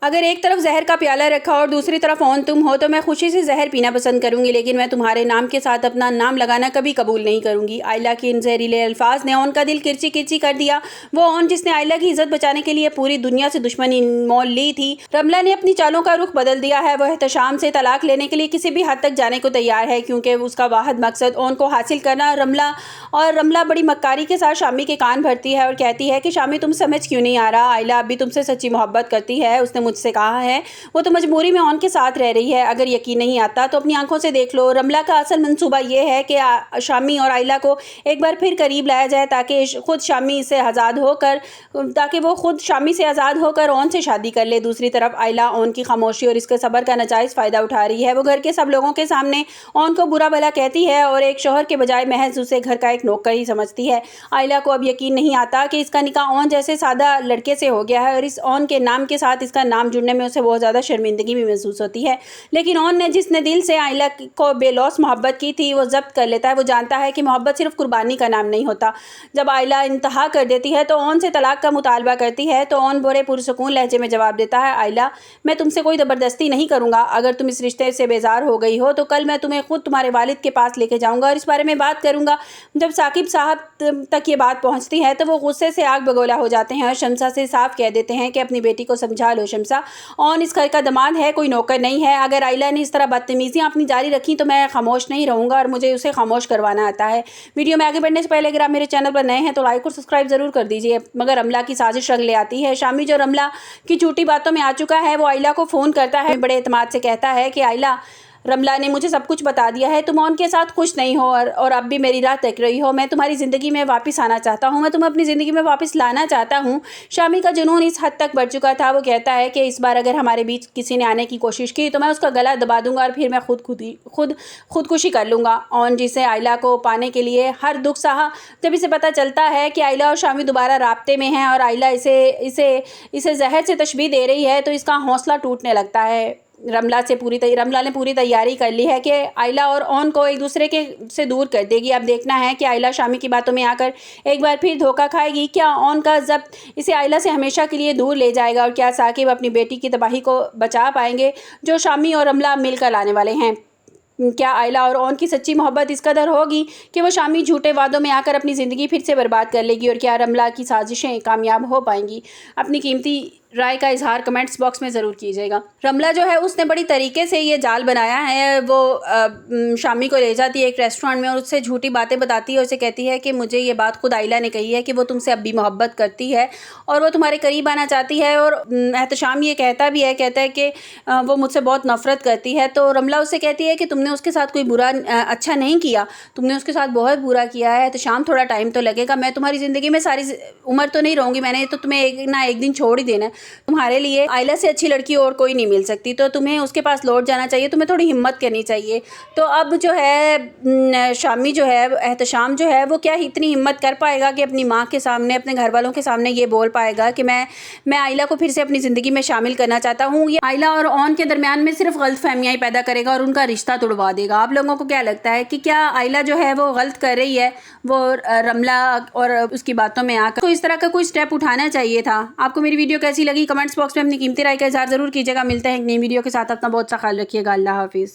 अगर एक तरफ जहर का प्याला रखा और दूसरी तरफ ऑन तुम हो तो मैं खुशी से जहर पीना पसंद करूंगी, लेकिन मैं तुम्हारे नाम के साथ अपना नाम लगाना कभी कबूल नहीं करूंगी। आयला के इन जहरीले अल्फाज ने ऑन का दिल किरची किरची कर दिया। वो ऑन जिसने आयला की इज्जत बचाने के लिए पूरी दुनिया से दुश्मनी मोल ली थी। रमला ने अपनी चालों का रुख बदल दिया है। वह एहतशाम से तलाक लेने के लिए किसी भी हद तक जाने को तैयार है, क्योंकि उसका वाहिद मकसद ऑन को हासिल करना। रमला बड़ी मक्कारी के साथ शामी के कान भरती है और कहती है कि शामी तुम समझ क्यों नहीं आ रहा, आयला अभी तुमसे सच्ची मोहब्बत करती है। उसने मुझसे कहा है वो तो मजबूरी में ऑन के साथ रह रही है। अगर यकीन नहीं आता तो अपनी आंखों से देख लो। रमला का असल मंसूबा ये है कि शामी और आयला को एक बार फिर करीब लाया जाए ताकि वो खुद शामी से आज़ाद होकर ऑन से शादी कर ले। दूसरी तरफ आयला ऑन की खामोशी और इसके सब्र का नाजायज़ फ़ायदा उठा रही है। वो घर के सब लोगों के सामने ऑन को बुरा भला कहती है और एक शौहर के बजाय महज उसे घर का एक नौकर ही समझती है। आयला को अब यकीन नहीं आता कि इसका निकाह ऑन जैसे सादा लड़के से हो गया है और इस ऑन के नाम के साथ इसका नाम जुड़ने में उसे बहुत ज़्यादा शर्मिंदगी भी महसूस होती है। लेकिन ऑन ने जिसने दिल से आयला को बेलौस मोहब्बत की थी वो जब्त कर लेता है। वो जानता है कि मोहब्बत सिर्फ कुर्बानी का नाम नहीं होता। जब आयला इंतहा कर देती है तो ऑन से तलाक का मुतालबा करती है तो ऑन बड़े पुरसुकून लहजे में जवाब देता है, आयला मैं तुमसे कोई ज़बरदस्ती नहीं करूँगा। अगर तुम इस रिश्ते से बेजार हो गई हो तो कल मैं तुम्हें खुद तुम्हारे वालिद के पास लेके जाऊँगा और इस बारे में बात करूँगा। जब साकिब साहब तक ये बात पहुँचती है तो वो गुस्से से आग बगोला हो जाते हैं और शमसा से साफ कह देते हैं कि अपनी बेटी को समझा लो शमसा, ऑन इस घर का दामाद है, कोई नौकर नहीं है। अगर आयला ने इस तरह बदतमीज़ियाँ अपनी जारी रखी तो मैं खामोश नहीं रहूँगा और मुझे उसे खामोश करवाना आता है। वीडियो में आगे बढ़ने से पहले अगर आप मेरे चैनल पर नए हैं तो लाइक और सब्सक्राइब ज़रूर कर दीजिए। मगर रमला की साजिश रंग ले आती है। शामी जो रमला की झूठी बातों में आ चुका है वो आयला को फ़ोन करता है। बड़े एतमाद से कहता है कि आयला, रमला ने मुझे सब कुछ बता दिया है। तुम ऑन के साथ खुश नहीं हो और अब भी मेरी राह तक रही हो। मैं तुम्हारी ज़िंदगी में वापस आना चाहता हूँ, मैं तुम्हें अपनी ज़िंदगी में वापस लाना चाहता हूँ। शामी का जुनून इस हद तक बढ़ चुका था। वो कहता है कि इस बार अगर हमारे बीच किसी ने आने की कोशिश की तो मैं उसका गला दबा दूंगा और फिर मैं खुदकुशी कर लूँगा। ऑन जिसे आयला को पाने के लिए हर दुख सहा, जब इसे पता चलता है कि आयला और शामी दोबारा राब्ते में हैं और आयला इसे जहर से तशबीह दे रही है तो इसका हौसला टूटने लगता है। रमला ने पूरी तैयारी कर ली है कि आयला और ऑन को एक दूसरे से दूर कर देगी। अब देखना है कि आयला शामी की बातों में आकर एक बार फिर धोखा खाएगी। क्या ऑन का ज़ब्त इसे आयला से हमेशा के लिए दूर ले जाएगा और क्या साकिब अपनी बेटी की तबाही को बचा पाएंगे जो शामी और रमला मिलकर लाने वाले हैं। क्या आयला और ऑन की सच्ची मोहब्बत इस कदर होगी कि वो शामी झूठे वादों में आकर अपनी ज़िंदगी फिर से बर्बाद कर लेगी और क्या रमला की साजिशें कामयाब हो पाएंगी। अपनी कीमती राय का इजहार कमेंट्स बॉक्स में ज़रूर कीजिएगा। रमला जो है उसने बड़ी तरीके से ये जाल बनाया है। वो शामी को ले जाती है एक रेस्टोरेंट में और उससे झूठी बातें बताती है और उसे कहती है कि मुझे ये बात खुद आयला ने कही है कि वो तुमसे अब भी मोहब्बत करती है और वो तुम्हारे करीब आना चाहती है। और एहतशाम ये कहता है कि वो मुझसे बहुत नफ़रत करती है। तो रमला उससे कहती है कि तुमने उसके साथ कोई अच्छा नहीं किया, तुमने उसके साथ बहुत बुरा किया है। एहतशाम थोड़ा टाइम तो लगेगा, मैं तुम्हारी ज़िंदगी में सारी उम्र तो नहीं रहूँगी, मैंने तो तुम्हें एक ना एक दिन छोड़ ही देना है। तुम्हारे लिए आयला से अच्छी लड़की और कोई नहीं मिल सकती, तो तुम्हें उसके पास लौट जाना चाहिए, तुम्हें थोड़ी हिम्मत करनी चाहिए। तो अब जो है शामी जो है एहतशाम जो है वो क्या इतनी हिम्मत कर पाएगा कि अपनी माँ के सामने, अपने घर वालों के सामने ये बोल पाएगा कि मैं आयला को फिर से अपनी ज़िंदगी में शामिल करना चाहता हूँ। ये आयला और ऑन के दरमियान में सिर्फ गलतफहमियाँ ही पैदा करेगा और उनका रिश्ता तोड़वा देगा। आप लोगों को क्या लगता है कि क्या आयला जो है वो गलत कर रही है, वो रमला और उसकी बातों में आकर, तो इस तरह का कोई स्टेप उठाना चाहिए था। आपको मेरी वीडियो कैसी लगी कमेंट्स बॉक्स में अपनी कीमती राय का इज़हार ज़रूर कीजिएगा। मिलते हैं एक नई वीडियो के साथ। अपना बहुत सा ख्याल रखिएगा। अल्लाह हाफिज़।